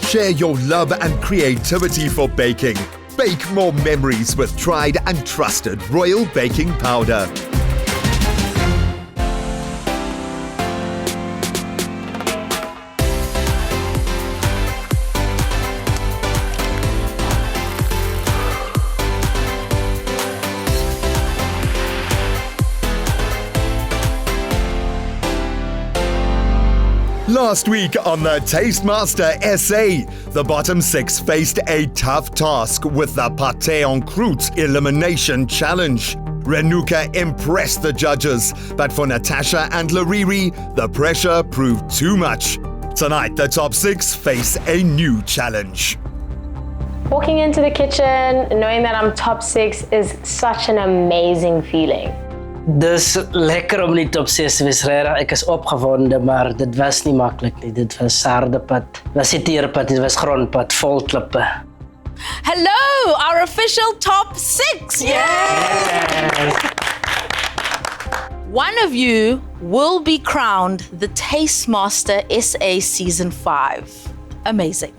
Share your love and creativity for baking. Bake more memories with tried and trusted Royal Baking Powder. Last week on the Tastemaster SA, the bottom 6 faced a tough task with the pâté en croûte elimination challenge. Renuka impressed the judges, but for Natasha and Lariri, the pressure proved too much. Tonight, the top 6 face a new challenge. Walking into the kitchen, knowing that I'm top 6 is such an amazing feeling. Dis lekker om nie top 6 te wees, regtig. Ek is opgewonde, maar dit was nie maklik nie. Dit was saardepad, was die teerpad, dit was grondpad, vol klippe. Hello, our official top 6! Yes! One of you will be crowned the Tastemaster SA Season 5. Amazing.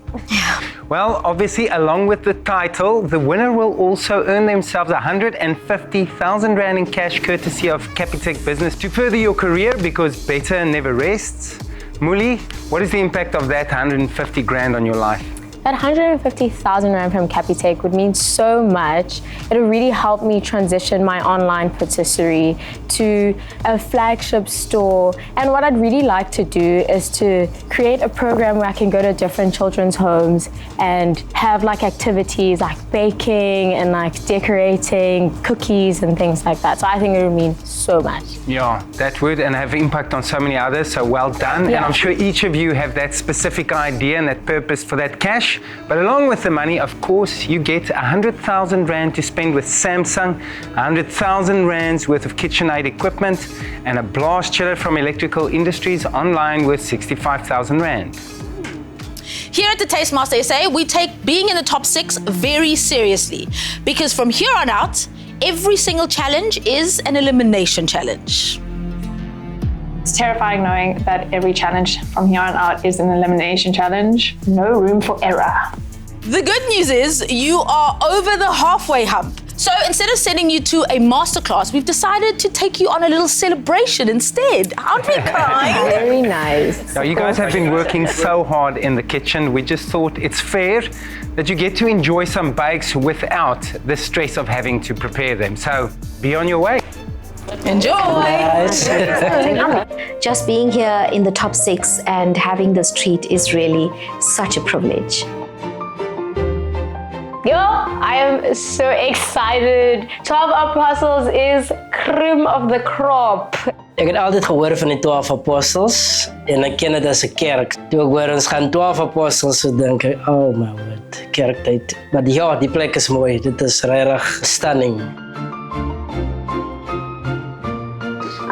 Well, obviously, along with the title, the winner will also earn themselves 150,000 Rand in cash courtesy of Capitec Business to further your career, because better never rests. Muli, what is the impact of that 150 grand on your life? That 150,000 Rand from Capitec would mean so much. It would really help me transition my online patisserie to a flagship store. And what I'd really like to do is to create a program where I can go to different children's homes and have like activities like baking and like decorating cookies and things like that. So I think it would mean so much. Yeah, that would, and have impact on so many others, so well done. Yeah. And I'm sure each of you have that specific idea and that purpose for that cash. But along with the money, of course, you get 100,000 Rand to spend with Samsung, 100,000 Rands worth of KitchenAid equipment, and a blast chiller from Electrical Industries online worth 65,000 Rand. Here at the Tastemaster SA, we take being in the top 6 very seriously, because from here on out, every single challenge is an elimination challenge. It's terrifying knowing that every challenge from here on out is an elimination challenge. No room for error. The good news is you are over the halfway hump. So instead of sending you to a masterclass, we've decided to take you on a little celebration instead. Aren't we kind? Very nice. Now, you guys have been working so hard in the kitchen. We just thought it's fair that you get to enjoy some bakes without the stress of having to prepare them. So be on your way. Enjoy! Nice. Just being here in the top 6 and having this treat is really such a privilege. Yo, I am so excited. 12 Apostles is cream of the crop. Ek het altyd gehoor van die 12 apostels en ek ken dit as 'n kerk. Toe ek hoor ons gaan 12 apostels, so dink ek, oh my word, kerktyd. Maar ja, die plek is mooi. Dit is regtig stunning.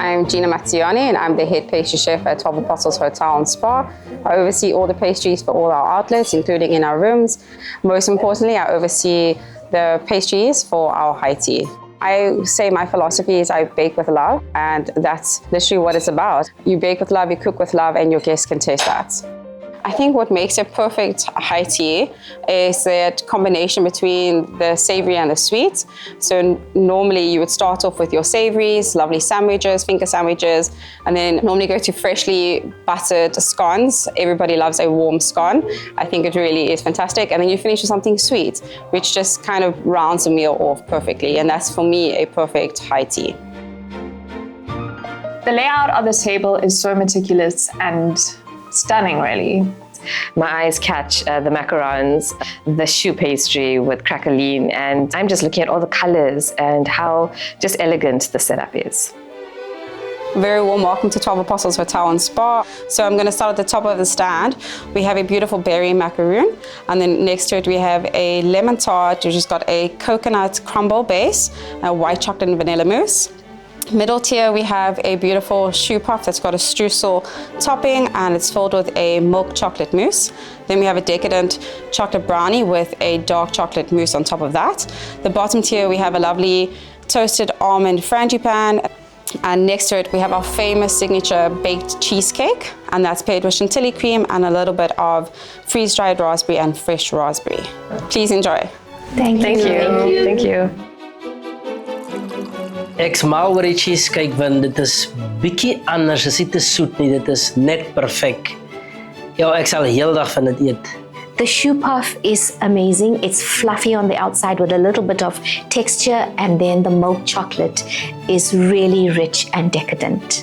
I'm Gina Marziani and I'm the head pastry chef at 12 Apostles Hotel and Spa. I oversee all the pastries for all our outlets, including in our rooms. Most importantly, I oversee the pastries for our high tea. I say my philosophy is I bake with love, and that's literally what it's about. You bake with love, you cook with love, and your guests can taste that. I think what makes a perfect high tea is that combination between the savory and the sweet. So normally you would start off with your savories, lovely sandwiches, finger sandwiches, and then normally go to freshly buttered scones. Everybody loves a warm scone. I think it really is fantastic. And then you finish with something sweet, which just kind of rounds the meal off perfectly. And that's for me a perfect high tea. The layout of this table is so meticulous and stunning, really. My eyes catch the macarons, the choux pastry with craqueline, and I'm just looking at all the colors and how just elegant the setup is. Very warm welcome to 12 Apostles Hotel and Spa. So I'm going to start at the top of the stand. We have a beautiful berry macaroon, and then next to it we have a lemon tart, which has got a coconut crumble base, a white chocolate and vanilla mousse. Middle tier, we have a beautiful choux puff that's got a streusel topping and it's filled with a milk chocolate mousse. Then we have a decadent chocolate brownie with a dark chocolate mousse on top of that. The bottom tier, we have a lovely toasted almond frangipane. And next to it, we have our famous signature baked cheesecake, and that's paired with chantilly cream and a little bit of freeze-dried raspberry and fresh raspberry. Please enjoy. Thank you. Thank you. Ek's mal oor die cheesecake want dit is bietjie anders, dit is nie te soet nie, dit is net perfek. Ja, ek sal heeldag van dit eet. The choux puff is amazing. It's fluffy on the outside with a little bit of texture, and then the milk chocolate is really rich and decadent.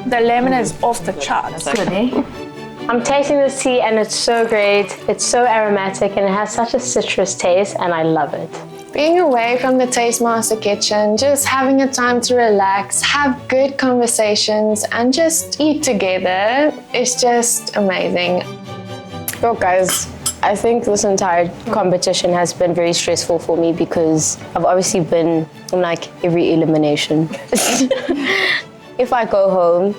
The lemon is off the charts. Good, eh? I'm tasting this tea and it's so great. It's so aromatic and it has such a citrus taste and I love it. Being away from the Tastemaster kitchen, just having a time to relax, have good conversations, and just eat together is just amazing. Well, guys, I think this entire competition has been very stressful for me because I've obviously been in like every elimination. If I go home,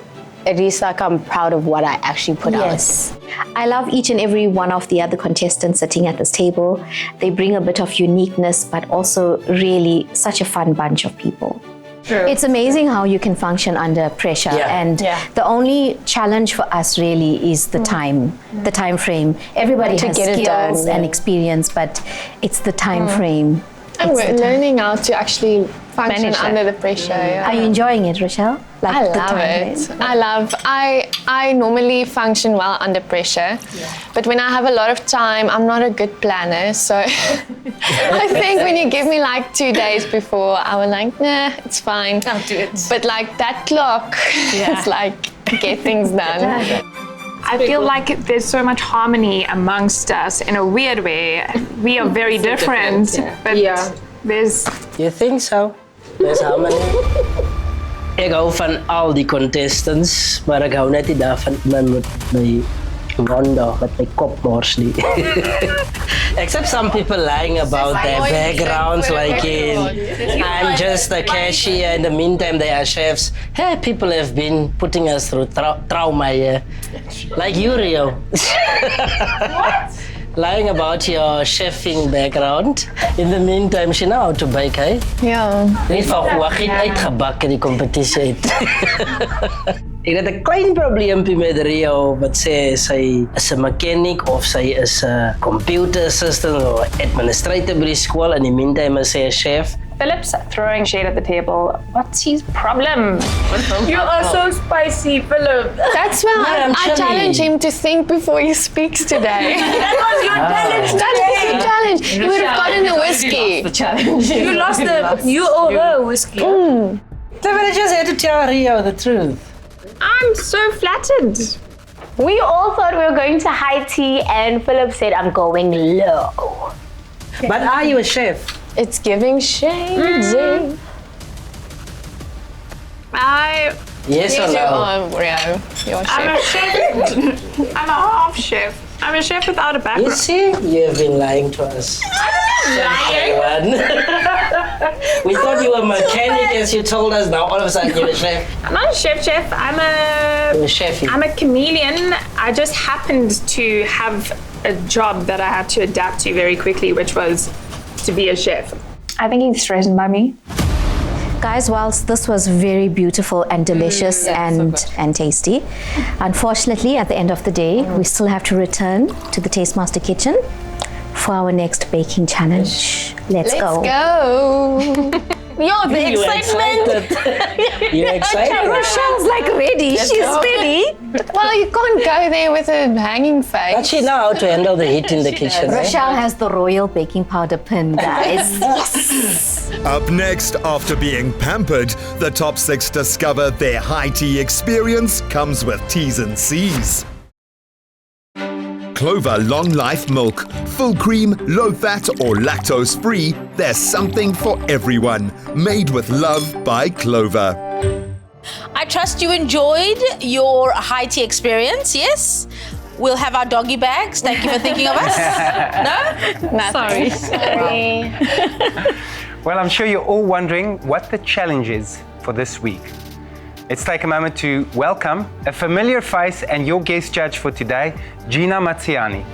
at least like I'm proud of what I actually put out. Yes. I love each and every one of the other contestants sitting at this table. They bring a bit of uniqueness, but also really such a fun bunch of people. True. It's amazing how you can function under pressure, and the only challenge for us really is the time frame. Everybody To has get it done, skills and experience, but it's the time frame. And It's we're the time. learning how to actually function Manage that. under the pressure. Yeah. Are you enjoying it, Rochelle? Like I the love time it. frame? I normally function well under pressure, but when I have a lot of time, I'm not a good planner. So I think when you give me like 2 days before, I was like, nah, it's fine. I'll do it. But like that clock, it's like get things done. I feel like there's so much harmony amongst us in a weird way. We are very different, but there's... You think so? There's how many? Ek hou van al die contestants, maar ek hou net nie daarvan iemand met my wonder, met my kop mors nie. Except some people lying about their backgrounds, like I'm just a cashier, in the meantime they are chefs. Hey, people have been putting us through trauma here. Like you, Rio. What? Lying about your chefing background. In the meantime, she know how to bake, hey? Yeah. Net van Joachim uitgebak in die kompetisie uit. Ek het 'n klein probleempie met Rio wat sê sy is 'n mechanic of sy is 'n computer assistant of administrator by die skool. In die meantime is sy 'n chef. Philip's throwing shade at the table. What's his problem? You are so spicy, Philip. That's why I challenge him to think before he speaks today. That was your challenge. That was the challenge. We would have gotten a whiskey. You lost you owe her whiskey. So I just had to tell Rio the truth. I'm so flattered. We all thought we were going to high tea and Philip said, I'm going low. But are you a chef? It's giving shade. Yes or no? Rio, you're a I'm a chef. chef. I'm a half chef. I'm a chef without a You background. see, you have been lying to us. Lying. We thought you were a mechanic as you told us, now all of a sudden you're a chef. I'm not a chef. You're a chefy. I'm a chameleon. I just happened to have a job that I had to adapt to very quickly, which was to be a chef. I think he's threatened by me. Guys, whilst this was very beautiful and delicious and tasty, unfortunately, at the end of the day, we still have to return to the Tastemaster kitchen for our next baking challenge. Let's go. Yo, the excitement. You're excited? Rochelle's like ready. She's ready. Well, you can't go there with a hanging face. But she know how to handle the heat in the kitchen. Right? Rochelle has the royal baking powder pin, guys. Yes. Up next, after being pampered, the top 6 discover their high tea experience comes with T's and C's. Clover Long Life Milk. Full cream, low fat or lactose free, there's something for everyone. Made with love by Clover. I trust you enjoyed your high tea experience, yes? We'll have our doggy bags. Thank you for thinking of us. No? Sorry. Well, I'm sure you're all wondering what the challenge is for this week. Let's take a moment to welcome a familiar face and your guest judge for today, Gina Marziani.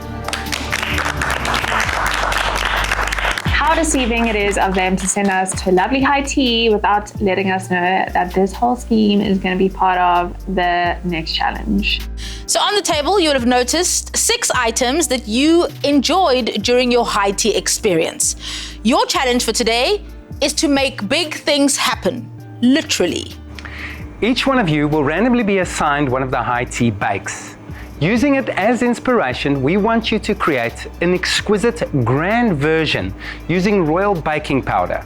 How how deceiving it is of them to send us to lovely high tea without letting us know that this whole scheme is going to be part of the next challenge. So on the table, you would have noticed 6 items that you enjoyed during your high tea experience. Your challenge for today is to make big things happen, literally. Each one of you will randomly be assigned one of the high tea bakes. Using it as inspiration, we want you to create an exquisite grand version using royal baking powder,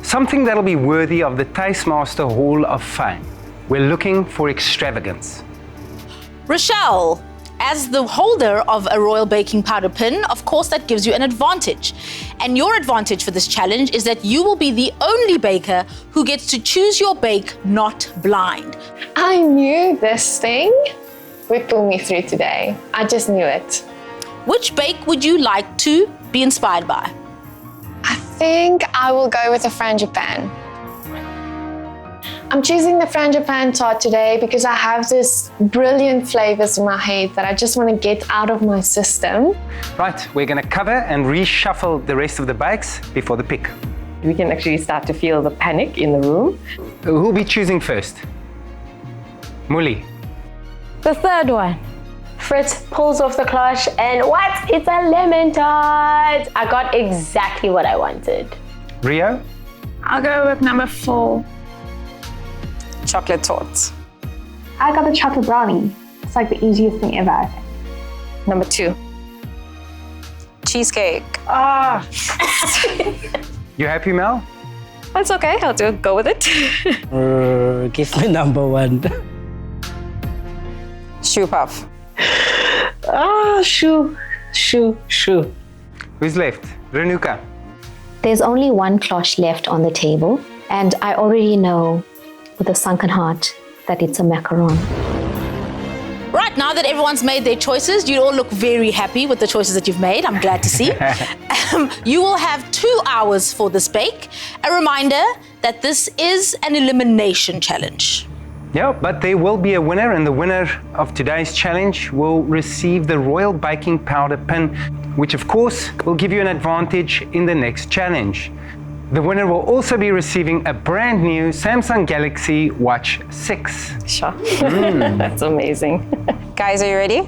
something that'll be worthy of the Tastemaster Hall of Fame. We're looking for extravagance. Rochelle, as the holder of a royal baking powder pin, of course that gives you an advantage. And your advantage for this challenge is that you will be the only baker who gets to choose your bake not blind. I knew this thing would pull me through today. I just knew it. Which bake would you like to be inspired by? I think I will go with the frangipane. I'm choosing the frangipane tart today because I have this brilliant flavors in my head that I just want to get out of my system. Right, we're going to cover and reshuffle the rest of the bakes before the pick. We can actually start to feel the panic in the room. Who'll be choosing first? Muli. The third one. Fritz pulls off the cloche and what? It's a lemon tart. I got exactly what I wanted. Rio. I'll go with number 4. Chocolate torte. I got the chocolate brownie. It's like the easiest thing ever, I think. Number 2. Cheesecake. You happy, Mel? That's okay, I'll go with it. Give me number 1. Shoe puff. Shoe. Who's left? Renuka. There's only one cloche left on the table, and I already know with a sunken heart that it's a macaron. Right, now that everyone's made their choices, you all look very happy with the choices that you've made. I'm glad to see. You will have 2 hours for this bake. A reminder that this is an elimination challenge. Yeah, but there will be a winner, and the winner of today's challenge will receive the Royal Baking Powder Pin, which of course will give you an advantage in the next challenge. The winner will also be receiving a brand new Samsung Galaxy Watch 6. Sure. That's amazing. Guys, are you ready?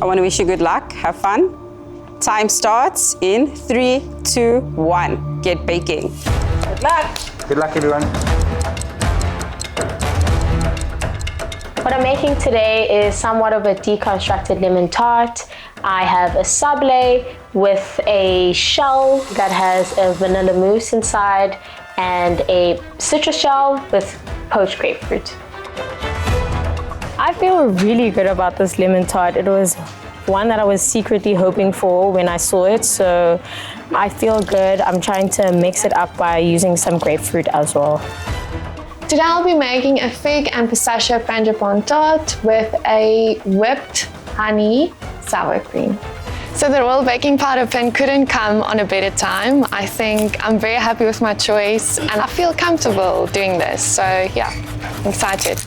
I want to wish you good luck. Have fun. Time starts in 3, 2, 1. Get baking. Good luck. Good luck, everyone. What I'm making today is somewhat of a deconstructed lemon tart. I have a sablé with a shell that has a vanilla mousse inside and a citrus shell with poached grapefruit. I feel really good about this lemon tart. It was one that I was secretly hoping for when I saw it, so I feel good. I'm trying to mix it up by using some grapefruit as well. Today I'll be making a fig and pistachio frangipane tart with a whipped honey sour cream. So the royal baking powder pin couldn't come on a better time. I think I'm very happy with my choice and I feel comfortable doing this. So yeah, I'm excited.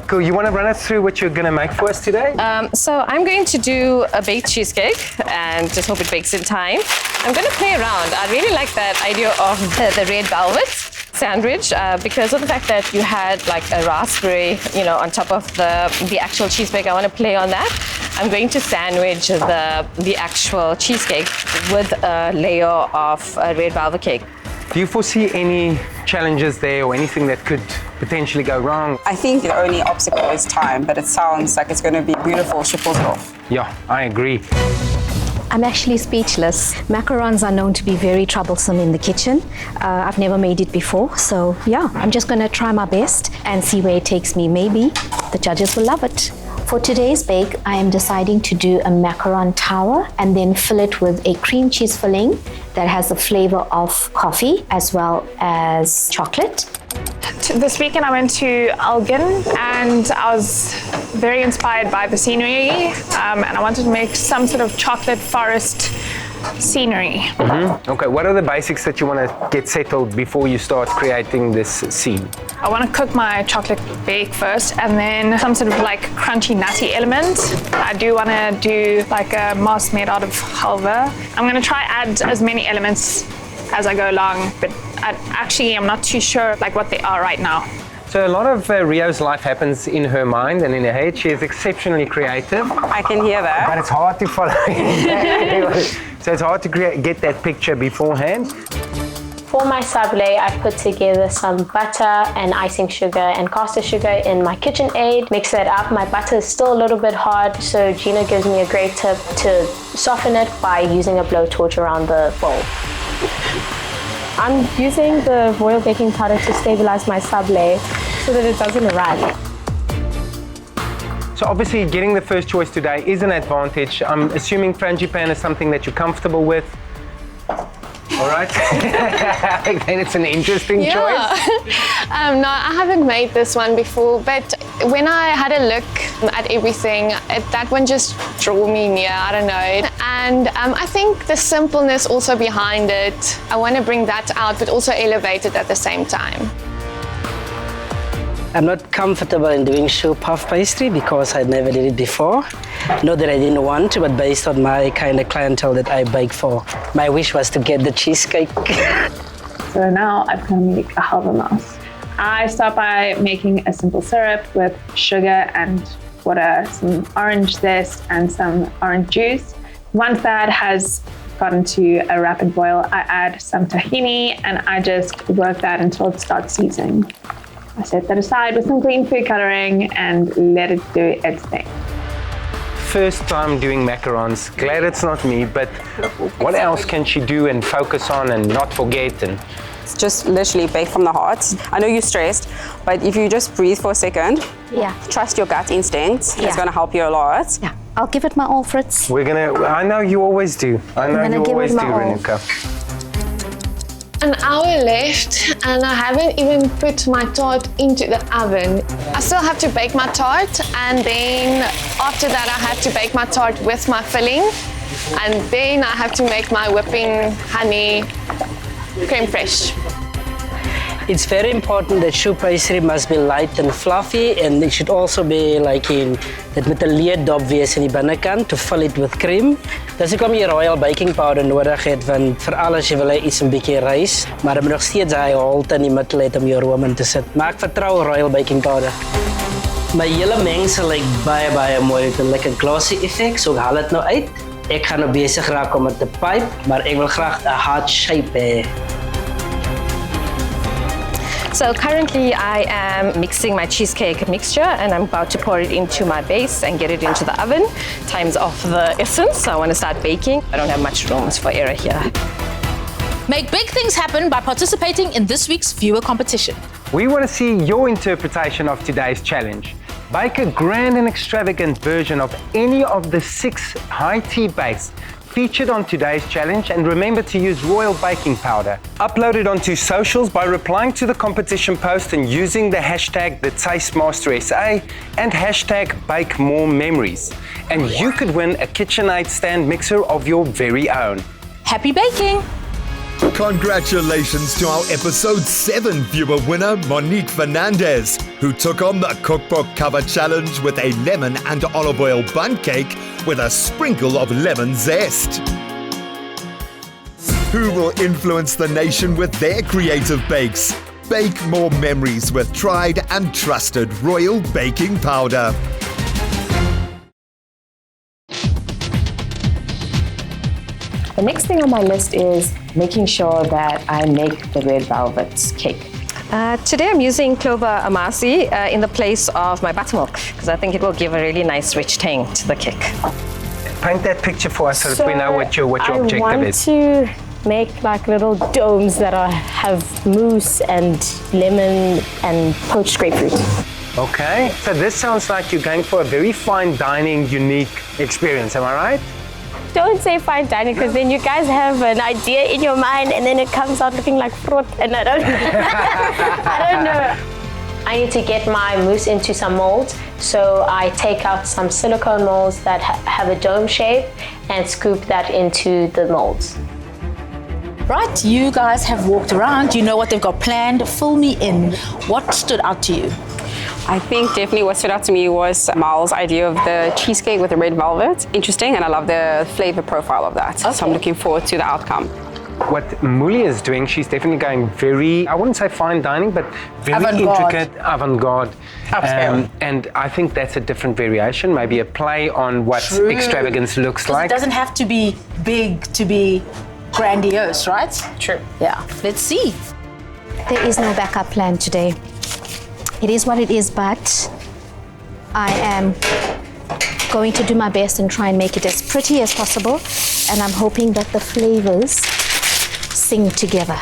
Cool, you want to run us through what you're going to make for us today? So I'm going to do a baked cheesecake and just hope it bakes in time. I'm going to play around. I really like that idea of the red velvet sandwich because of the fact that you had like a raspberry, on top of the actual cheesecake. I want to play on that. I'm going to sandwich the actual cheesecake with a layer of red velvet cake. Do you foresee any challenges there or anything that could potentially go wrong? I think the only obstacle is time, but it sounds like it's going to be beautiful. She pulls it off. Yeah, I agree. I'm actually speechless. Macarons are known to be very troublesome in the kitchen. I've never made it before, so yeah, I'm just gonna try my best and see where it takes me. Maybe the judges will love it. For today's bake, I am deciding to do a macaron tower and then fill it with a cream cheese filling that has the flavor of coffee as well as chocolate. This weekend I went to Elgin and I was very inspired by the scenery and I wanted to make some sort of chocolate forest scenery. Okay, what are the basics that you want to get settled before you start creating this scene? I want to cook my chocolate bake first and then some sort of like crunchy nutty element. I do want to do like a mask made out of halva. I'm going to try add as many elements as I go along, but I'm not too sure like what they are right now. So a lot of Rio's life happens in her mind and in her head. She is exceptionally creative. I can hear that. But it's hard to follow. So it's hard to get that picture beforehand. For my sablé, I put together some butter and icing sugar and caster sugar in my KitchenAid. Mix that up. My butter is still a little bit hard, so Gina gives me a great tip to soften it by using a blowtorch around the bowl. I'm using the royal baking powder to stabilize my sablé so that it doesn't run. So obviously getting the first choice today is an advantage. I'm assuming frangipane is something that you're comfortable with. All right. I think then it's an interesting choice. No, I haven't made this one before, but when I had a look at everything, that one just drew me near, I don't know. And I think the simpleness also behind it, I want to bring that out, but also elevate it at the same time. I'm not comfortable in doing choux puff pastry because I never did it before. Not that I didn't want to, but based on my kind of clientele that I bake for. My wish was to get the cheesecake. So now I'm going to make a halva mask. I start by making a simple syrup with sugar and water, some orange zest and some orange juice. Once that has gotten to a rapid boil, I add some tahini and I just work that until it starts seizing. I set that aside with some green food coloring and let it do its thing. First time doing macarons. Glad it's not me, but what else can she do and focus on and not forget? And It's just literally bake from the heart. I know you're stressed, but if you just breathe for a second, trust your gut instinct. It's going to help you a lot. Yeah, I'll give it my all, Fritz. I know you always do. I know you always do, Renuka. An hour left and I haven't even put my tart into the oven. I still have to bake my tart and then after that I have to bake my tart with my filling and then I have to make my whipping honey creme fraiche. It's very important that choux pastry must be light and fluffy and it should also be like in dat met 'n leë dop wees aan die binnekant to fill it with cream. Dis hoekom jy royal baking powder nodig het want veral as jy wil hê iets 'n bietjie rys, maar jy moet nog steeds daai holte in die middel hê om jou room in te sit. Maar ek vertrou royal baking powder. My hele mengsel lyk baie mooi met 'n lekker glossy effek, so ek haal dit nou uit. Ek gaan nou besig raak om dit te pipe, maar ek wil graag 'n heart shape hê. So currently I am mixing my cheesecake mixture and I'm about to pour it into my base and get it into the oven. Time's of the essence, so I want to start baking. I don't have much room for error here. Make big things happen by participating in this week's viewer competition. We want to see your interpretation of today's challenge. Bake a grand and extravagant version of any of the 6 high tea bakes featured on today's challenge and remember to use royal baking powder. Upload it onto socials by replying to the competition post and using the hashtag #TheTasteMasterSA and hashtag #BakeMoreMemories. And you could win a KitchenAid stand mixer of your very own. Happy baking! Congratulations to our episode 7 viewer winner, Monique Fernandez, who took on the cookbook cover challenge with a lemon and olive oil bundt cake with a sprinkle of lemon zest. Who will influence the nation with their creative bakes? Bake more memories with tried and trusted royal baking powder. The next thing on my list is making sure that I make the red velvet cake. Today I'm using clover amasi in the place of my buttermilk because I think it will give a really nice rich tang to the cake. Paint that picture for us so that we know what your objective is. I want to make like little domes that have mousse and lemon and poached grapefruit. Okay, so this sounds like you're going for a very fine dining, unique experience, am I right? Don't say fine dining because then you guys have an idea in your mind and then it comes out looking like fruit and I don't know. I need to get my mousse into some molds. So I take out some silicone molds that have a dome shape and scoop that into the molds. Right, you guys have walked around. You know what they've got planned. Fill me in. What stood out to you? I think definitely what stood out to me was Mal's idea of the cheesecake with the red velvet. Interesting, and I love the flavor profile of that. Okay. So I'm looking forward to the outcome. What Muli is doing, she's definitely going very, I wouldn't say fine dining, but very Avant-garde. intricate, avant-garde. And I think that's a different variation, maybe a play on what True. extravagance looks Because like. it doesn't have to be big to be grandiose, right? True. Yeah. Let's see. There is no backup plan today. It is what it is, but I am going to do my best and try and make it as pretty as possible. And I'm hoping that the flavors sing together.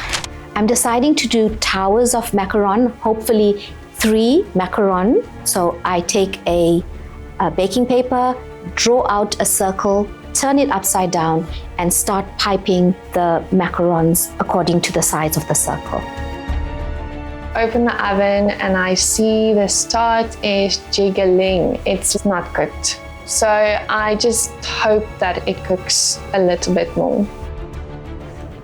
I'm deciding to do towers of macaron, hopefully 3 macaron. So I take a baking paper, draw out a circle, turn it upside down, and start piping the macarons according to the size of the circle. Open the oven and I see the start is jiggling. It's just not cooked. So I just hope that it cooks a little bit more.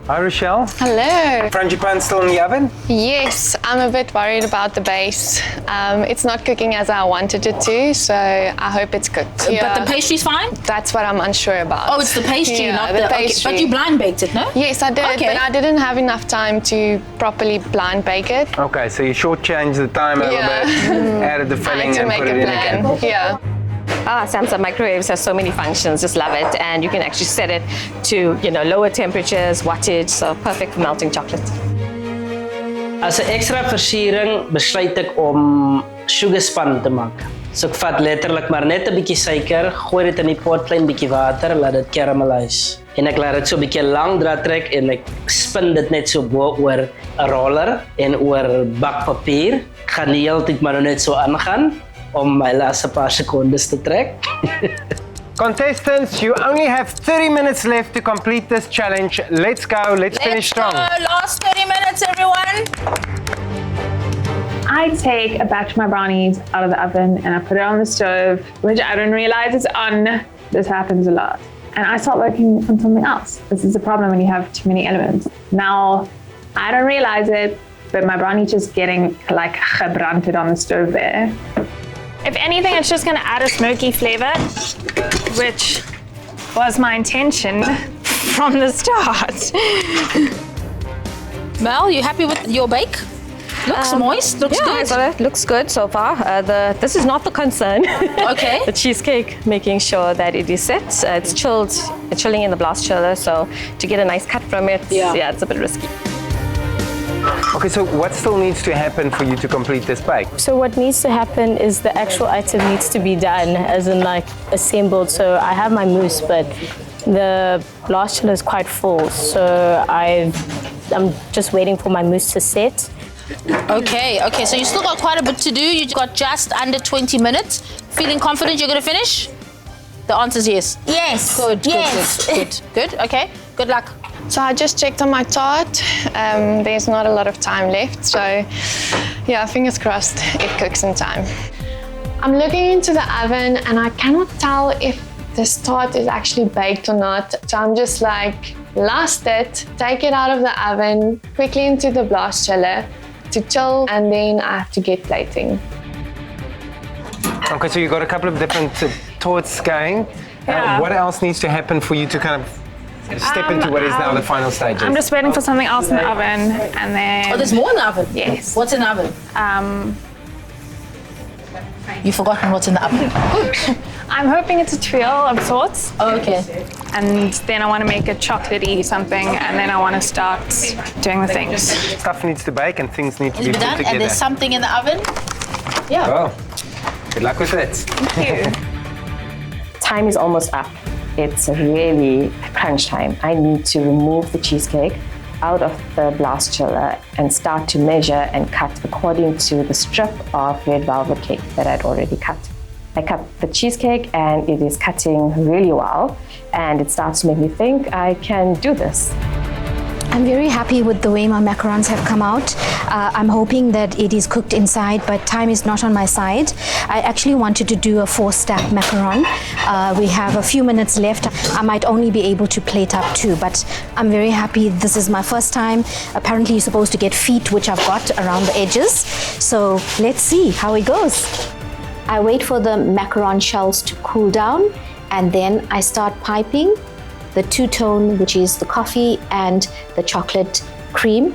Hi, Rochelle. Hello. Frangipan still in the oven? Yes, I'm a bit worried about the base. It's not cooking as I wanted it to, so I hope it's cooked. But the pastry's fine? That's what I'm unsure about. Oh, it's the pastry, Yeah, not the okay. pastry. But you blind baked it, no? Yes, I did, Okay. but I didn't have enough time to properly blind bake it. Okay, so you shortchanged the time a little Yeah. bit, added the I filling had to and make put a it in plan. again. Yeah. Samsung microwaves has so many functions, just love it. And you can actually set it to, lower temperatures, wattage, so perfect for melting chocolate. As 'n ekstra versiering besluit ek om sugar span te maak. So ek vat letterlik maar net 'n bietjie suiker, gooi dit in die pot, klein bietjie water, laat dit caramelize. En ek laat dit so 'n bietjie lank draad trek en ek spin dit net so bo oor 'n roller en oor bakpapier. Ek gaan die hele tyd maar net so aangaan om my laaste paar sekondes te trek. Contestants, you only have 30 minutes left to complete this challenge. Let's go, let's finish strong. Last 30 minutes, everyone. I take a batch of my brownies out of the oven and I put it on the stove, which I don't realize is on. This happens a lot. And I start working on something else. This is the problem when you have too many elements. Now, I don't realize it, but my brownie's just getting like gebranded on the stove there. If anything, it's just going to add a smoky flavor, which was my intention from the start. Mel, you happy with your bake? Looks moist, looks good. It looks good so far. This is not the concern. Okay. The cheesecake, making sure that it is set. It's chilled, chilling in the blast chiller, so to get a nice cut from it, it's a bit risky. Okay, so what still needs to happen for you to complete this bake? So what needs to happen is the actual item needs to be done, as in like assembled. So I have my mousse, but the blast chiller is quite full. So I'm just waiting for my mousse to set. Okay, so you still got quite a bit to do. You got just under 20 minutes. Feeling confident you're going to finish? The answer is yes. Yes. Good. Okay, good luck. So I just checked on my tart. There's not a lot of time left, so yeah, fingers crossed it cooks in time. I'm looking into the oven and I cannot tell if this tart is actually baked or not. So I'm just like, last it, take it out of the oven, quickly into the blast chiller to chill, and then I have to get plating. Okay, so you've got a couple of different torts going. Yeah. What else needs to happen for you to kind of step into what is now the final stages? I'm just waiting for something else in the oven, and then... Oh, there's more in the oven? Yes. What's in the oven? You've forgotten what's in the oven. I'm hoping it's a tuile of sorts. Oh, okay. And then I want to make a chocolatey something, and then I want to start doing the things. Stuff needs to bake and things need to Is be it put done? together. And there's something in the oven? Yeah. Oh, good luck with it. Thank you. Time is almost up. It's really crunch time. I need to remove the cheesecake out of the blast chiller and start to measure and cut according to the strip of red velvet cake that I'd already cut. I cut the cheesecake and it is cutting really well, and it starts to make me think I can do this. I'm very happy with the way my macarons have come out. I'm hoping that it is cooked inside, but time is not on my side. I actually wanted to do a 4-stack macaron. We have a few minutes left. I might only be able to plate up 2, but I'm very happy. This is my first time. Apparently you're supposed to get feet, which I've got around the edges. So let's see how it goes. I wait for the macaron shells to cool down, and then I start piping the two-tone, which is the coffee and the chocolate cream,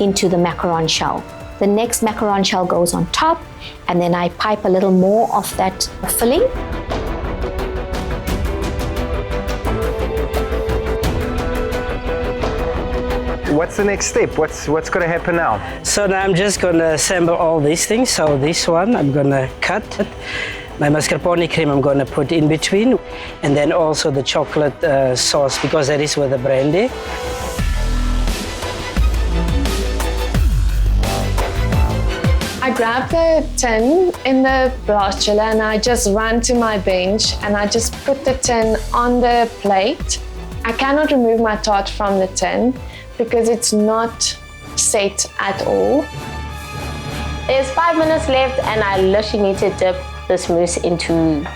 into the macaron shell. The next macaron shell goes on top, and then I pipe a little more of that filling. What's the next step? What's going to happen now? So now I'm just going to assemble all these things. So this one I'm going to cut. My mascarpone cream I'm going to put in between, and then also the chocolate sauce, because that is with the brandy. I grabbed the tin in the blast chiller and I just ran to my bench and I just put the tin on the plate. I cannot remove my tart from the tin because it's not set at all. There's 5 minutes left and I literally need to dip this mousse into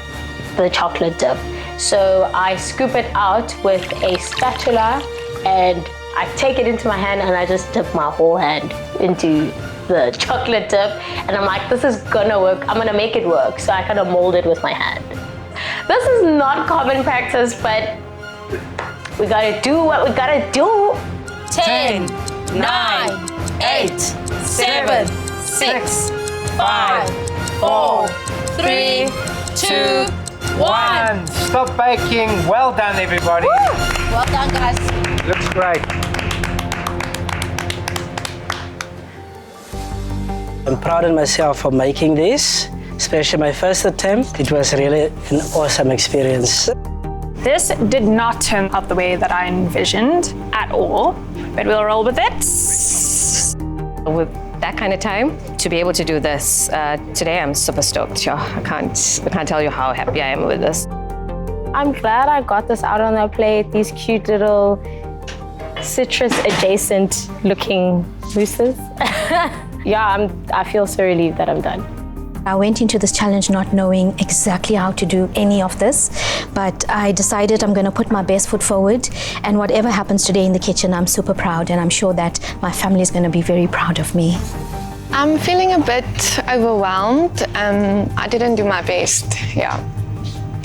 the chocolate dip. So I scoop it out with a spatula and I take it into my hand and I just dip my whole hand into the chocolate dip, and I'm like, this is gonna work, I'm gonna make it work. So I kind of mold it with my hand. This is not common practice, but we gotta do what we gotta do. 10, 9, 8, 7, 6, 5, 4, 3, 2, 1. Stop baking. Well done, everybody. Woo! Well done, guys. Looks great. I'm proud of myself for making this, especially my first attempt. It was really an awesome experience. This did not turn out the way that I envisioned at all, but we'll roll with it. With that kind of time, to be able to do this today, I'm super stoked. Yeah, I can't tell you how happy I am with this. I'm glad I got this out on the plate, these cute little citrus adjacent looking mousses. Yeah, I feel so relieved that I'm done. I went into this challenge not knowing exactly how to do any of this, but I decided I'm going to put my best foot forward, and whatever happens today in the kitchen, I'm super proud, and I'm sure that my family is going to be very proud of me. I'm feeling a bit overwhelmed. I didn't do my best. Yeah,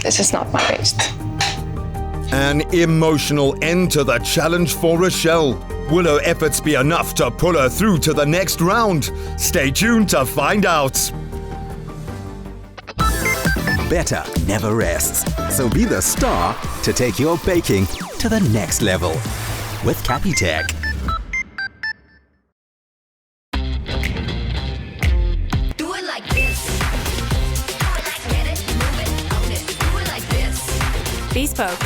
this is not my best. An emotional end to the challenge for Rochelle. Will her efforts be enough to pull her through to the next round? Stay tuned to find out. Better never rests. So be the star to take your baking to the next level with Capitec. Do it like this. Do it like get it, move it, own it. Do it like this. Bespoke.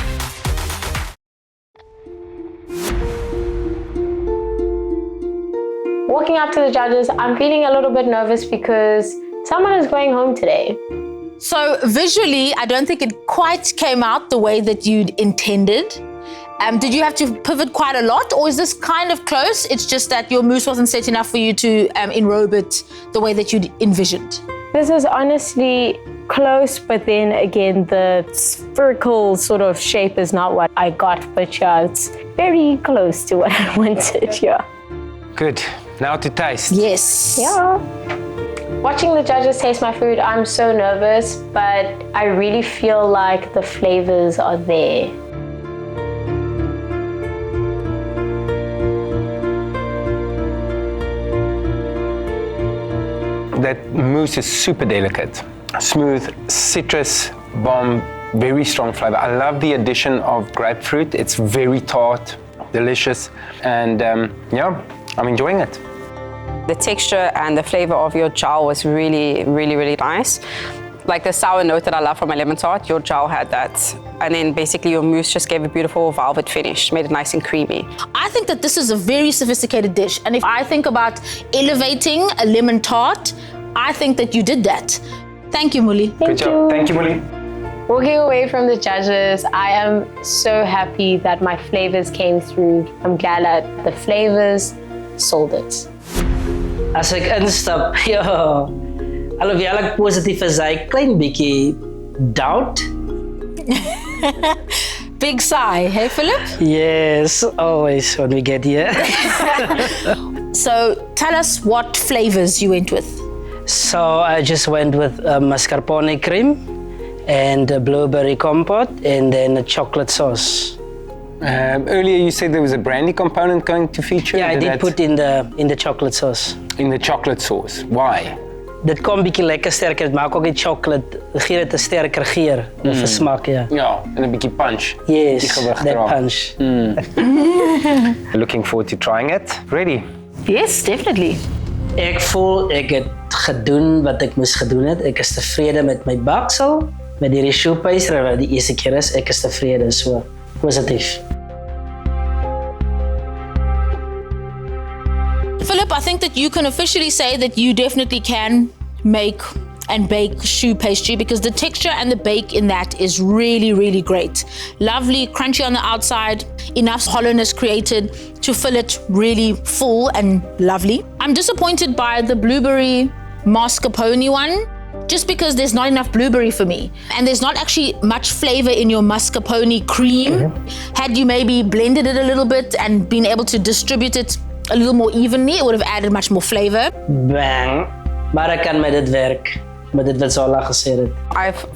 Walking up to the judges, I'm feeling a little bit nervous because someone is going home today. So visually, I don't think it quite came out the way that you'd intended. Did you have to pivot quite a lot, or is this kind of close? It's just that your mousse wasn't set enough for you to enrobe it the way that you'd envisioned. This is honestly close, but then again, the spherical sort of shape is not what I got, but yeah, it's very close to what I wanted, yeah. Good. Now to taste. Yes. Yeah. Watching the judges taste my food, I'm so nervous, but I really feel like the flavors are there. That mousse is super delicate. Smooth, citrus, bomb, very strong flavor. I love the addition of grapefruit. It's very tart, delicious, and yeah, I'm enjoying it. The texture and the flavor of your gel was really, really, really nice. Like the sour note that I love from my lemon tart, your gel had that. And then basically your mousse just gave a beautiful velvet finish, made it nice and creamy. I think that this is a very sophisticated dish. And if I think about elevating a lemon tart, I think that you did that. Thank you, Muli. Good job. Thank you, Muli. Walking away from the judges, I am so happy that my flavors came through. I'm glad that the flavors sold it. As ek instap, ja, alhoewel ek positief is, hy klein bietjie doubt. Big sigh, hey Philip? Yes, always when we get here. So tell us what flavors you went with. So I just went with mascarpone cream and a blueberry compote and then a chocolate sauce. Earlier you said there was a brandy component going to feature. Yeah, I did put in the chocolate sauce. In the chocolate sauce. Why? Dit kom bietjie lekker sterker. Dit maak ook die chocolate gee dit 'n sterker geur of smaak, ja. Ja, en 'n bietjie punch. Yes, Die gewig that dra. punch. Looking forward to trying it. Ready? Yes, definitely. Ek voel ek het gedoen wat ek moes gedoen het. Ek is tevrede met my baksel, met die choux pastry wat die eerste keer is. Ek is tevrede, so positief. Philip, I think that you can officially say that you definitely can make and bake choux pastry because the texture and the bake in that is really, really great. Lovely, crunchy on the outside, enough hollowness created to fill it really full and lovely. I'm disappointed by the blueberry mascarpone one, just because there's not enough blueberry for me. And there's not actually much flavor in your mascarpone cream. Had you maybe blended it a little bit and been able to distribute it a little more evenly, it would have added much more flavor. Bang. Maar ek kan met dit werk. Met dit wat Zola gesê het.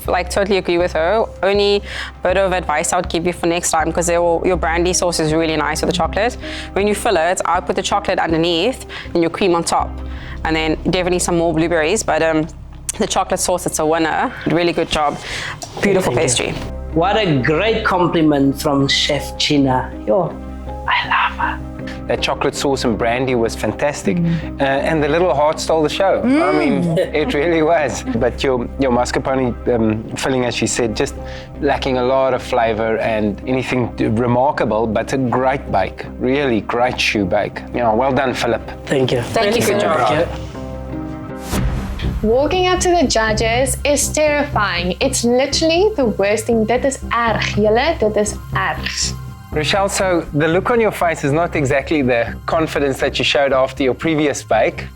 I totally agree with her. Only bit of advice I would give you for next time, because your brandy sauce is really nice with the chocolate. When you fill it, I put the chocolate underneath and your cream on top. And then definitely some more blueberries, but the chocolate sauce, it's a winner. Really good job. Beautiful pastry. What a great compliment from Chef Gina. Yo, I love her. That chocolate sauce and brandy was fantastic. And the little heart stole the show. I mean, it really was. But your mascarpone filling, as she said, just lacking a lot of flavor and anything remarkable, but a great bake. Really great choux bake. Yeah, well done, Philip. Thank you. Thank you for job. Walking up to the judges is terrifying. It's literally the worst thing. Dit is erg, julle. Dit is erg. Rochelle, so the look on your face is not exactly the confidence that you showed after your previous bake.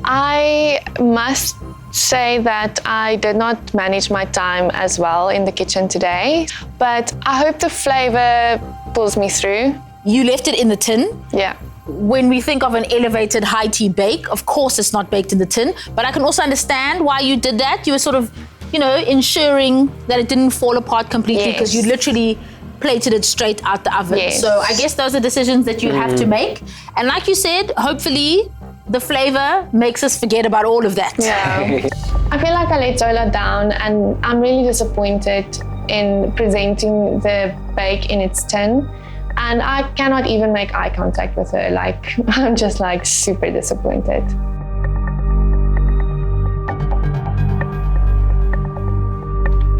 I must say that I did not manage my time as well in the kitchen today, but I hope the flavor pulls me through. You left it in the tin. Yeah. When we think of an elevated high tea bake, of course it's not baked in the tin, but I can also understand why you did that. You were sort of, ensuring that it didn't fall apart completely because you literally plated it straight out the oven. Yes. So I guess those are decisions that you have to make. And like you said, hopefully the flavor makes us forget about all of that. Yeah. I feel like I let Zola down and I'm really disappointed in presenting the bake in its tin. And I cannot even make eye contact with her. I'm just super disappointed.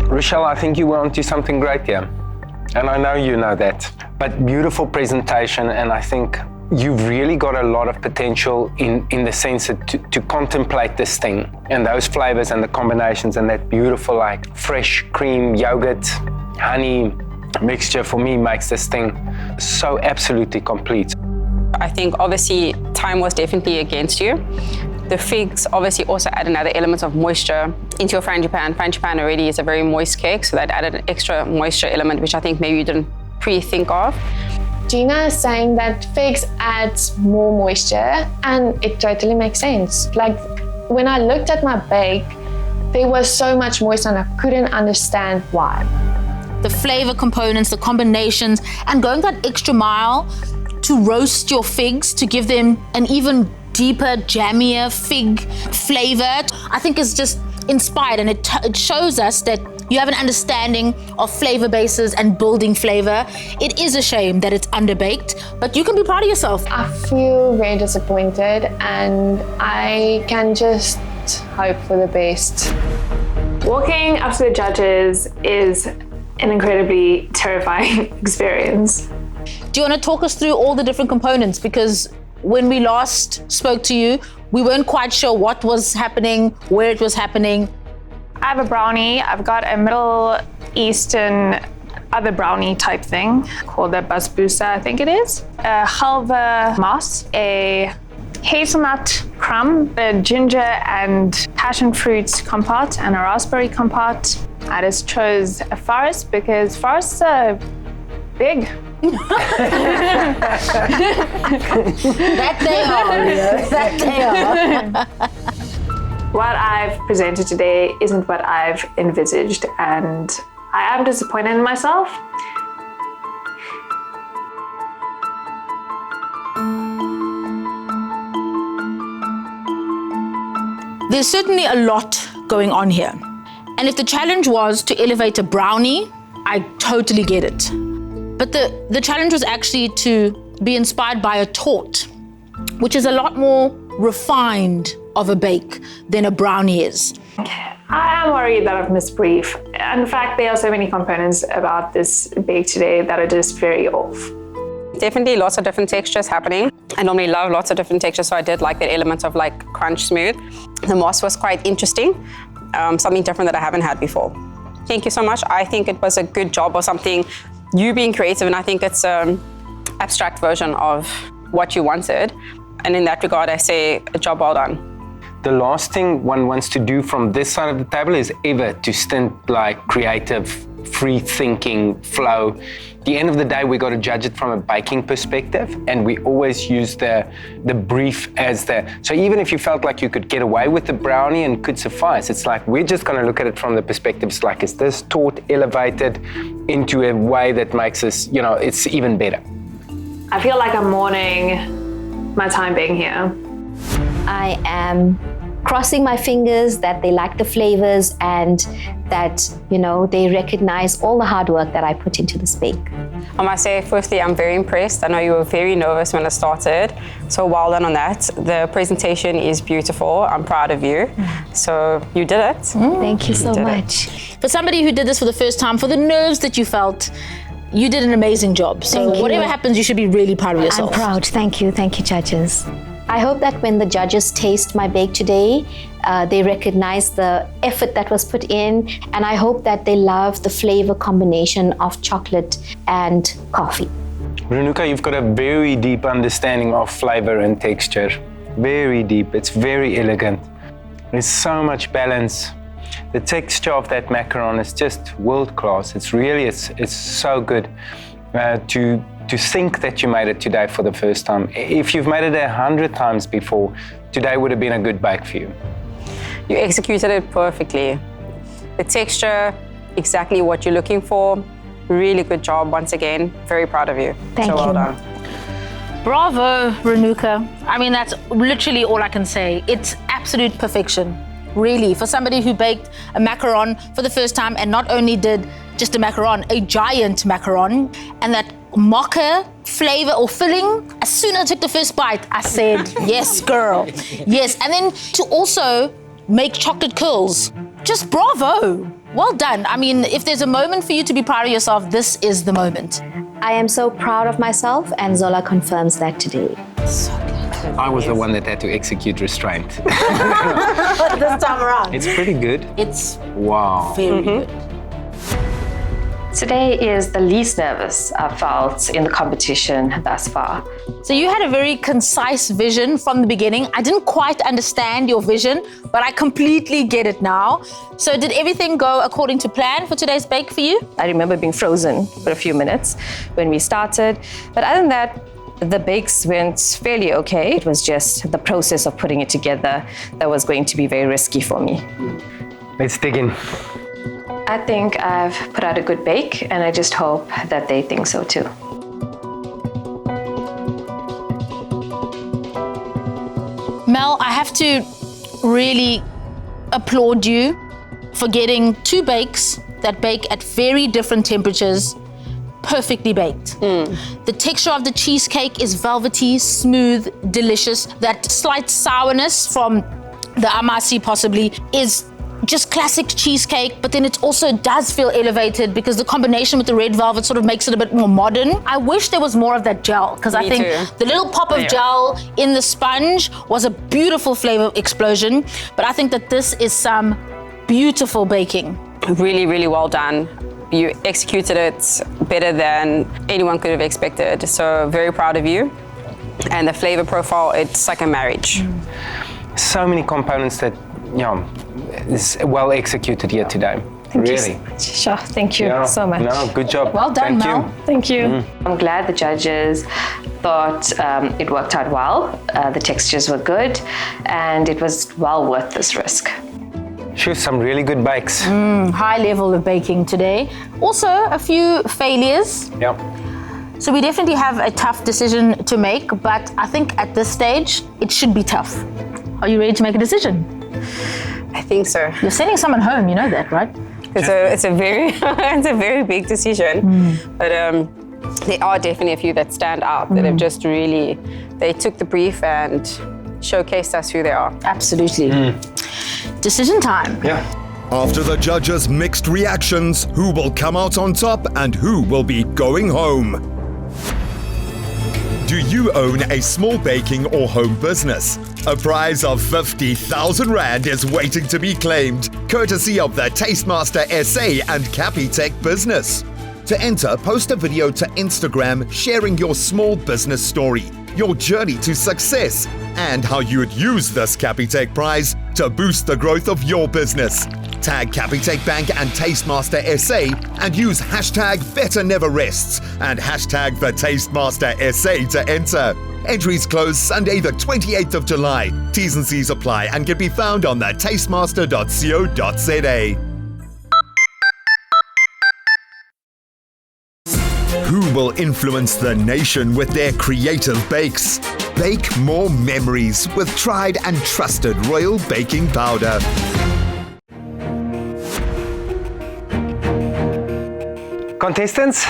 Rochelle, I think you were onto something great here. And I know you know that. But beautiful presentation, and I think you've really got a lot of potential in the sense that to contemplate this thing and those flavors and the combinations and that beautiful fresh cream, yogurt, honey mixture for me makes this thing so absolutely complete. I think obviously time was definitely against you. The figs obviously also add another element of moisture into your frangipan. Frangipan already is a very moist cake, so that added an extra moisture element, which I think maybe you didn't pre-think of. Gina is saying that figs adds more moisture, and it totally makes sense. When I looked at my bake, there was so much moisture and I couldn't understand why. The flavor components, the combinations, and going that extra mile to roast your figs to give them an even deeper, jammier fig flavor, I think is just inspired, and it shows us that you have an understanding of flavor bases and building flavor. It is a shame that it's underbaked, but you can be proud of yourself. I feel very disappointed and I can just hope for the best. Walking up to the judges is an incredibly terrifying experience. Do you want to talk us through all the different components? Because when we last spoke to you, we weren't quite sure what was happening, where it was happening. I have a brownie, I've got a middle Eastern other brownie type thing called a basbousa, I think it is. A halva moss, a hazelnut crumb, a ginger and passion fruit compote, and a raspberry compote. I just chose a forest because forests are big. That they are, yes, that they are. What I've presented today isn't what I've envisaged, and I am disappointed in myself. There's certainly a lot going on here. And if the challenge was to elevate a brownie, I totally get it. But the challenge was actually to be inspired by a torte, which is a lot more refined of a bake than a brownie is. I am worried that I've misbriefed. In fact, there are so many components about this bake today that are just very off. Definitely lots of different textures happening. I normally love lots of different textures, so I did like that element of like crunch smooth. The moss was quite interesting, something different that I haven't had before. Thank you so much. I think it was a good job of something, you being creative, and I think it's an abstract version of what you wanted. And in that regard, I say a job well done. The last thing one wants to do from this side of the table is ever to stint like creative, free thinking flow. At the end of the day, we got to judge it from a baking perspective, and we always use the brief as the, so even if you felt like you could get away with the brownie and could suffice, it's like we're just going to look at it from the perspectives like, is this torte elevated into a way that makes us, you know, it's even better. I feel like I'm mourning my time being here. I am crossing my fingers that they like the flavors and that, you know, they recognize all the hard work that I put into this bake. I must say, firstly, I'm very impressed. I know you were very nervous when I started, so well done on that. The presentation is beautiful. I'm proud of you. So you did it. Thank you so much. For somebody who did this for the first time, for the nerves that you felt, you did an amazing job. So Thank you. whatever happens, you should be really proud of yourself. I'm proud. Thank you, judges. I hope that when the judges taste my bake today, they recognize the effort that was put in, and I hope that they love the flavor combination of chocolate and coffee. Renuka, you've got a very deep understanding of flavor and texture. Very deep. It's very elegant. There's so much balance. The texture of that macaron is just world class. It's really, it's so good to think that you made it today for the first time. If you've made it 100 times before, today would have been a good bake for you. You executed it perfectly. The texture, exactly what you're looking for. Really good job once again. Very proud of you. Thank you. Well done. Bravo, Renuka. I mean, that's literally all I can say. It's absolute perfection, really, for somebody who baked a macaron for the first time and not only did just a macaron, a giant macaron, and that mocha flavor or filling. As soon as I took the first bite, I said, yes, girl, yes. And then to also make chocolate curls. Just bravo. Well done. I mean, if there's a moment for you to be proud of yourself, this is the moment. I am so proud of myself, and Zola confirms that today. I was the one that had to execute restraint. This time around. It's pretty good. It's wow. very good. Today is the least nervous I've felt in the competition thus far. So you had a very concise vision from the beginning. I didn't quite understand your vision, but I completely get it now. So did everything go according to plan for today's bake for you? I remember being frozen for a few minutes when we started, but other than that, the bakes went fairly okay. It was just the process of putting it together that was going to be very risky for me. Let's dig in. I think I've put out a good bake, and I just hope that they think so too. Mel, I have to really applaud you for getting two bakes that bake at very different temperatures, perfectly baked. The texture of the cheesecake is velvety, smooth, delicious. That slight sourness from the amasi possibly is just classic cheesecake, but then it also does feel elevated because the combination with the red velvet sort of makes it a bit more modern. I wish there was more of that gel, because I think the little pop of gel in the sponge was a beautiful flavor explosion, but I think that this is some beautiful baking. Really, really well done. You executed it better than anyone could have expected. So very proud of you. And the flavor profile, it's like a marriage. So many components that, is well executed here today. Thank you really. so much. Sure, thank you Yeah. so much. No, good job. Well done, Thank Mel. you. Thank you. I'm glad the judges thought it worked out well. The textures were good, and it was well worth this risk. Sure, some really good bakes. High level of baking today. Also, a few failures. Yeah. So we definitely have a tough decision to make, but I think at this stage, it should be tough. Are you ready to make a decision? I think so. You're sending someone home, you know that, right? It's a very it's a very big decision, but there are definitely a few that stand out that have just really, they took the brief and showcased us who they are. Absolutely. Decision time. Yeah. After the judges' mixed reactions, who will come out on top and who will be going home? Do you own a small baking or home business? A prize of 50,000 Rand is waiting to be claimed, courtesy of the Tastemaster SA and Capitec business. To enter, post a video to Instagram sharing your small business story, your journey to success, and how you would use this Capitec prize to boost the growth of your business. Tag Capitec Bank and Tastemaster SA and use hashtag #BetterNeverRests and hashtag the Tastemaster SA to enter. Entries close Sunday the 28th of July. T's and C's apply and can be found on the tastemaster.co.za. Who will influence the nation with their creative bakes? Bake more memories with tried and trusted Royal Baking Powder. Contestants,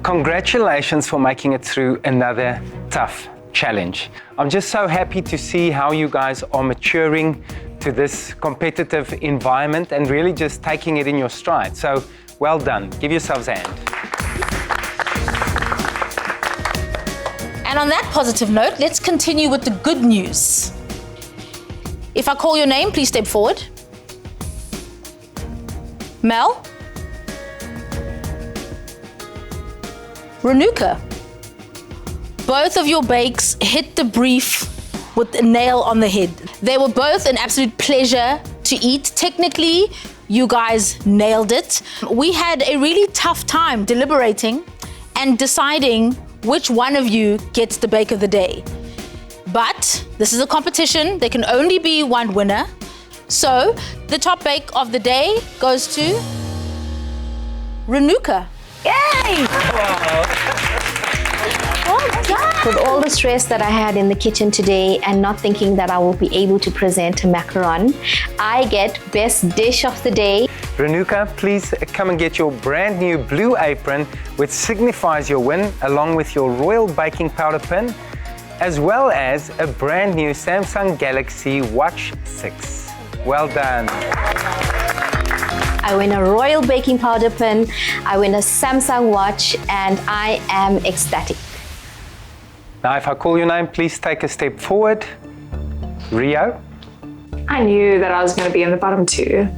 congratulations for making it through another tough challenge. I'm just so happy to see how you guys are maturing to this competitive environment and really just taking it in your stride. So well done. Give yourselves a hand. And on that positive note, let's continue with the good news. If I call your name, please step forward. Mel? Renuka? Both of your bakes hit the brief with a nail on the head. They were both an absolute pleasure to eat. Technically, you guys nailed it. We had a really tough time deliberating and deciding which one of you gets the bake of the day. But this is a competition. There can only be one winner. So the top bake of the day goes to Renuka. Yay! With all the stress that I had in the kitchen today and not thinking that I will be able to present a macaron, I get best dish of the day. Renuka, please come and get your brand new blue apron, which signifies your win, along with your Royal Baking Powder pin, as well as a brand new Samsung Galaxy Watch 6. Well done. I win a Royal Baking Powder pin, I win a Samsung watch, and I am ecstatic. Now, if I call your name, please take a step forward. Rio I knew that I was going to be in the bottom two.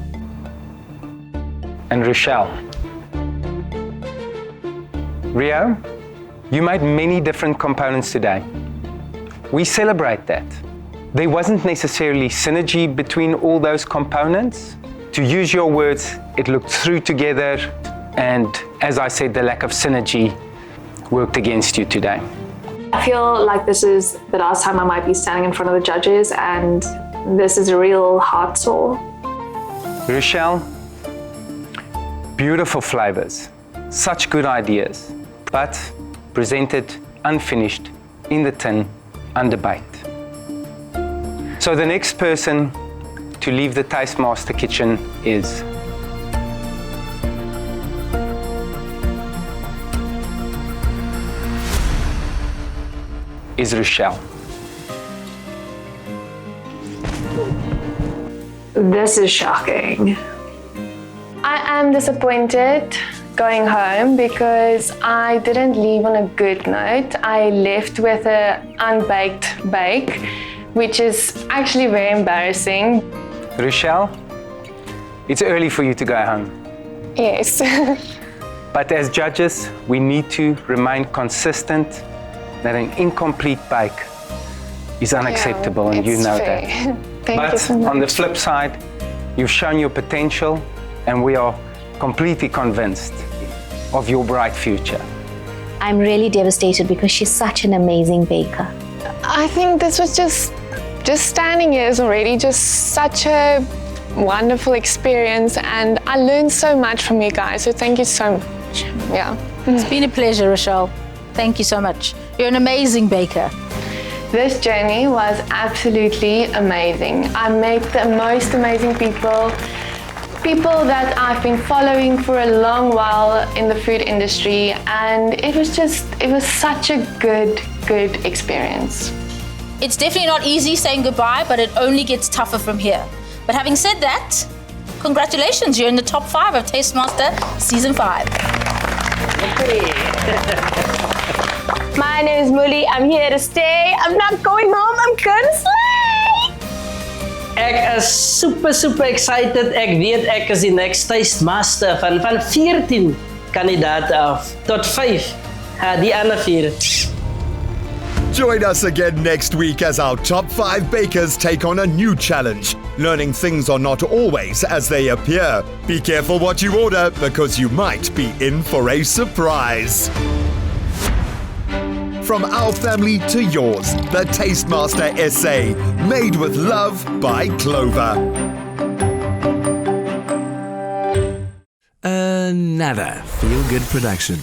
and Rochelle. Rio, you made many different components today. We celebrate that. There wasn't necessarily synergy between all those components. To use your words, it looked through together, and as I said, the lack of synergy worked against you today. I feel like this is the last time I might be standing in front of the judges, and this is a real heart sore. Rochelle, beautiful flavors, such good ideas, but presented unfinished in the tin, underbaked. So the next person to leave the Tastemaster kitchen is Rochelle. This is shocking. I am disappointed going home because I didn't leave on a good note. I left with an unbaked bake, which is actually very embarrassing. Rochelle, it's early for you to go home. Yes. But as judges, we need to remain consistent that an incomplete bake is unacceptable, and you know that. Thank you so much. But on the flip side, you've shown your potential, and we are completely convinced of your bright future. I'm really devastated because she's such an amazing baker. I think this was just standing here is already just such a wonderful experience, and I learned so much from you guys, so thank you so much. Yeah. It's been a pleasure, Rochelle. Thank you so much. You're an amazing baker. This journey was absolutely amazing. I met the most amazing people that I've been following for a long while in the food industry, and it was such a good experience. It's definitely not easy saying goodbye, but it only gets tougher from here. But having said that, congratulations, you're in the top 5 of Taste Master Season 5. My name is Mully. I'm here to stay. I'm not going home. I'm gonna slay. Ek is super excited. Ek weet ek is die next Taste Master van 14 kandidaten af tot 5. Die ander 4. Join us again next week as our top 5 bakers take on a new challenge. Learning things are not always as they appear. Be careful what you order because you might be in for a surprise. From our family to yours, the Taste Master SA, made with love by Clover. Another feel-good production.